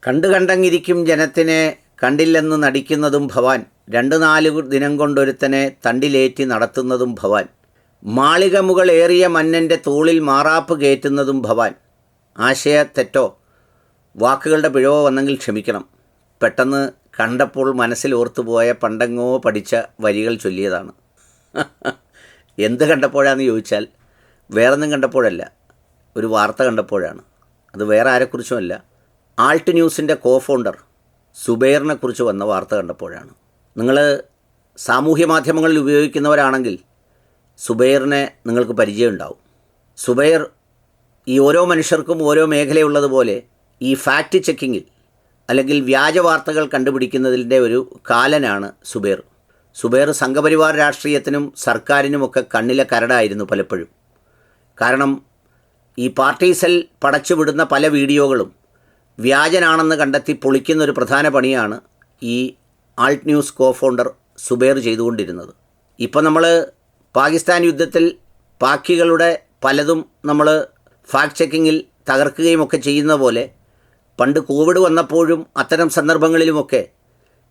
കണ്ടങ്ങിരിക്കും ജനത്തിനെ കണ്ടില്ലെന്ന് നടിക്കുന്നതും ഭവാൻ, 2-4 ദിനം കൊണ്ടൊരുത്തനെ തണ്ടിലേറ്റി നടത്തുന്നതും ഭവാൻ, മാളിക മുകളേറിയ മന്നൻ്റെ തോളിൽ മാറാപ്പ് കയറ്റുന്നതും ഭവാൻ. ആശയത്തെറ്റോ വാക്കുകളുടെ പിഴവോ വന്നെങ്കിൽ ക്ഷമിക്കണം. പെട്ടെന്ന് കണ്ടപ്പോൾ മനസ്സിൽ ഓർത്തുപോയ പണ്ടെങ്ങോ പഠിച്ച വരികൾ ചൊല്ലിയതാണ്. എന്ത് കണ്ടപ്പോഴാണെന്ന് ചോദിച്ചാൽ വേറൊന്നും കണ്ടപ്പോഴല്ല, ഒരു വാർത്ത കണ്ടപ്പോഴാണ്. അത് വേറെ ആരെക്കുറിച്ചുമല്ല, ആൾട്ട് ന്യൂസിൻ്റെ കോഫൗണ്ടർ സുബൈറിനെ കുറിച്ച് വന്ന വാർത്ത കണ്ടപ്പോഴാണ്. നിങ്ങൾ സാമൂഹ്യ മാധ്യമങ്ങളിൽ ഉപയോഗിക്കുന്നവരാണെങ്കിൽ സുബൈറിനെ നിങ്ങൾക്ക് പരിചയമുണ്ടാവും. സുബൈർ ഈ ഓരോ മനുഷ്യർക്കും ഓരോ മേഖലയുള്ളതുപോലെ ഈ ഫാക്റ്റ് ചെക്കിങ്ങിൽ അല്ലെങ്കിൽ വ്യാജ വാർത്തകൾ കണ്ടുപിടിക്കുന്നതിൻ്റെ ഒരു കാലനാണ് സുബൈർ. സുബൈർ സംഘപരിവാർ രാഷ്ട്രീയത്തിനും സർക്കാരിനുമൊക്കെ കണ്ണിലെ കരടായിരുന്നു പലപ്പോഴും. കാരണം ഈ പാർട്ടി സെൽ പടച്ചുവിടുന്ന പല വീഡിയോകളും വ്യാജനാണെന്ന് കണ്ടെത്തി പൊളിക്കുന്നൊരു പ്രധാന പണിയാണ് ഈ ആൾട്ട് ന്യൂസ് കോഫൗണ്ടർ സുബൈർ ചെയ്തുകൊണ്ടിരുന്നത്. ഇപ്പം നമ്മൾ പാകിസ്ഥാൻ യുദ്ധത്തിൽ പാക്കികളുടെ പലതും നമ്മൾ ഫാക്ട് ചെക്കിങ്ങിൽ തകർക്കുകയും ഒക്കെ ചെയ്യുന്ന പോലെ പണ്ട് കോവിഡ് വന്നപ്പോഴും അത്തരം സന്ദർഭങ്ങളിലുമൊക്കെ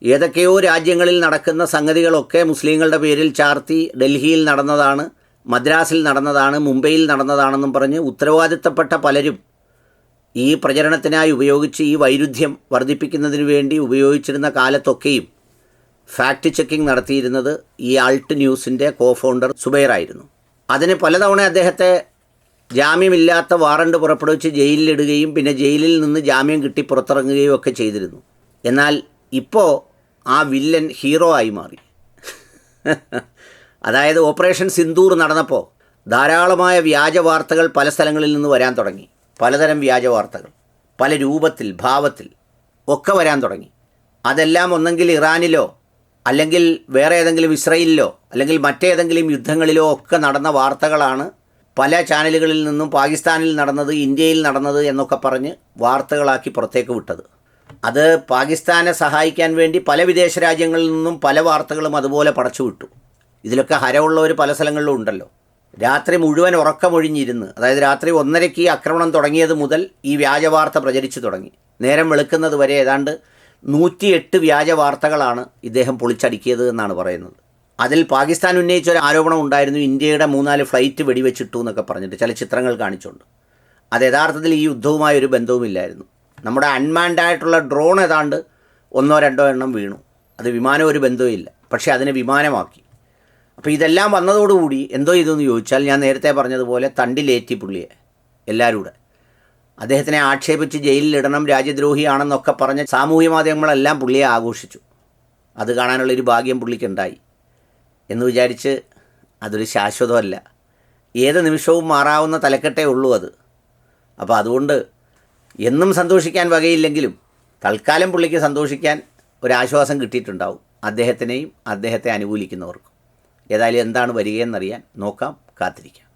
ഏതൊക്കെയോ രാജ്യങ്ങളിൽ നടക്കുന്ന സംഗതികളൊക്കെ മുസ്ലിങ്ങളുടെ പേരിൽ ചാർത്തി ഡൽഹിയിൽ നടന്നതാണ്, മദ്രാസിൽ നടന്നതാണ്, മുംബൈയിൽ നടന്നതാണെന്നും പറഞ്ഞ് ഉത്തരവാദിത്തപ്പെട്ട പലരും ഈ പ്രചരണത്തിനായി ഉപയോഗിച്ച് ഈ വൈരുദ്ധ്യം വർദ്ധിപ്പിക്കുന്നതിന് വേണ്ടി ഉപയോഗിച്ചിരുന്ന കാലത്തൊക്കെയും ഫാക്റ്റ് ചെക്കിംഗ് നടത്തിയിരുന്നത് ഈ ആൾട്ട് ന്യൂസിൻ്റെ കോഫൗണ്ടർ സുബൈറായിരുന്നു. അതിന് പലതവണ അദ്ദേഹത്തെ ജാമ്യമില്ലാത്ത വാറണ്ട് പുറപ്പെടുവിച്ച് ജയിലിലിടുകയും പിന്നെ ജയിലിൽ നിന്ന് ജാമ്യം കിട്ടി പുറത്തിറങ്ങുകയും ഒക്കെ ചെയ്തിരുന്നു. എന്നാൽ ഇപ്പോൾ ആ വില്ലൻ ഹീറോ ആയി മാറി. അതായത് ഓപ്പറേഷൻ സിന്ദൂർ നടന്നപ്പോൾ ധാരാളമായ വ്യാജ വാർത്തകൾ പല സ്ഥലങ്ങളിൽ നിന്ന് വരാൻ തുടങ്ങി. പലതരം വ്യാജ വാർത്തകൾ പല രൂപത്തിൽ ഭാവത്തിൽ ഒക്കെ വരാൻ തുടങ്ങി. അതെല്ലാം ഒന്നെങ്കിൽ ഇറാനിലോ അല്ലെങ്കിൽ വേറെ ഏതെങ്കിലും ഇസ്രയേലിലോ അല്ലെങ്കിൽ മറ്റേതെങ്കിലും യുദ്ധങ്ങളിലോ ഒക്കെ നടന്ന വാർത്തകളാണ് പല ചാനലുകളിൽ നിന്നും പാകിസ്ഥാനിൽ നടന്നത്, ഇന്ത്യയിൽ നടന്നത് എന്നൊക്കെ പറഞ്ഞ് വാർത്തകളാക്കി പുറത്തേക്ക് വിട്ടത്. അത് പാകിസ്ഥാനെ സഹായിക്കാൻ വേണ്ടി പല വിദേശ രാജ്യങ്ങളിൽ നിന്നും പല വാർത്തകളും അതുപോലെ പടച്ചു വിട്ടു. ഇതിലൊക്കെ ഹരമുള്ളവർ പല സ്ഥലങ്ങളിലും ഉണ്ടല്ലോ. രാത്രി മുഴുവൻ ഉറക്കമൊഴിഞ്ഞിരുന്ന്, അതായത് രാത്രി 1:30 ആക്രമണം തുടങ്ങിയത് മുതൽ ഈ വ്യാജ വാർത്ത പ്രചരിച്ചു തുടങ്ങി. നേരം വെളുക്കുന്നത് വരെ ഏതാണ്ട് 108 വ്യാജ വാർത്തകളാണ് ഇദ്ദേഹം പൊളിച്ചടുക്കിയത് എന്നാണ് പറയുന്നത്. അതിൽ പാകിസ്ഥാൻ ഉന്നയിച്ചൊരു ആരോപണം ഉണ്ടായിരുന്നു, ഇന്ത്യയുടെ 3-4 ഫ്ലൈറ്റ് വെടിവെച്ചിട്ടു എന്നൊക്കെ പറഞ്ഞിട്ട് ചില ചിത്രങ്ങൾ കാണിച്ചുകൊണ്ട്. അത് യഥാർത്ഥത്തിൽ ഈ യുദ്ധവുമായി ഒരു ബന്ധവുമില്ലായിരുന്നു. നമ്മുടെ അൺമാൻഡ് ആയിട്ടുള്ള ഡ്രോൺ ഏതാണ്ട് 1-2 എണ്ണം വീണു. അത് വിമാനം ഒരു ബന്ധവുമില്ല, പക്ഷേ അതിനെ വിമാനമാക്കി. അപ്പോൾ ഇതെല്ലാം വന്നതോടുകൂടി എന്തോ ഇതെന്ന് ചോദിച്ചാൽ ഞാൻ നേരത്തെ പറഞ്ഞതുപോലെ തണ്ടിലേറ്റി പുള്ളിയെ എല്ലാവരും അദ്ദേഹത്തിനെ ആക്ഷേപിച്ച് ജയിലിലിടണം, രാജ്യദ്രോഹിയാണെന്നൊക്കെ പറഞ്ഞ് സാമൂഹ്യ മാധ്യമങ്ങളെല്ലാം പുള്ളിയെ ആഘോഷിച്ചു. അത് കാണാനുള്ളൊരു ഭാഗ്യം പുള്ളിക്കുണ്ടായി എന്ന് വിചാരിച്ച് അതൊരു ശാശ്വതമല്ല. ഏത് നിമിഷവും മാറാവുന്ന തലക്കെട്ടേ ഉള്ളൂ അത്. അപ്പോൾ അതുകൊണ്ട് എന്നും സന്തോഷിക്കാൻ വകയില്ലെങ്കിലും തൽക്കാലം പുള്ളിക്ക് സന്തോഷിക്കാൻ ഒരാശ്വാസം കിട്ടിയിട്ടുണ്ടാവും, അദ്ദേഹത്തിനെയും അദ്ദേഹത്തെ അനുകൂലിക്കുന്നവർക്കും. ഏതായാലും എന്താണ് വരികയെന്നറിയാൻ നോക്കാം, കാത്തിരിക്കാം.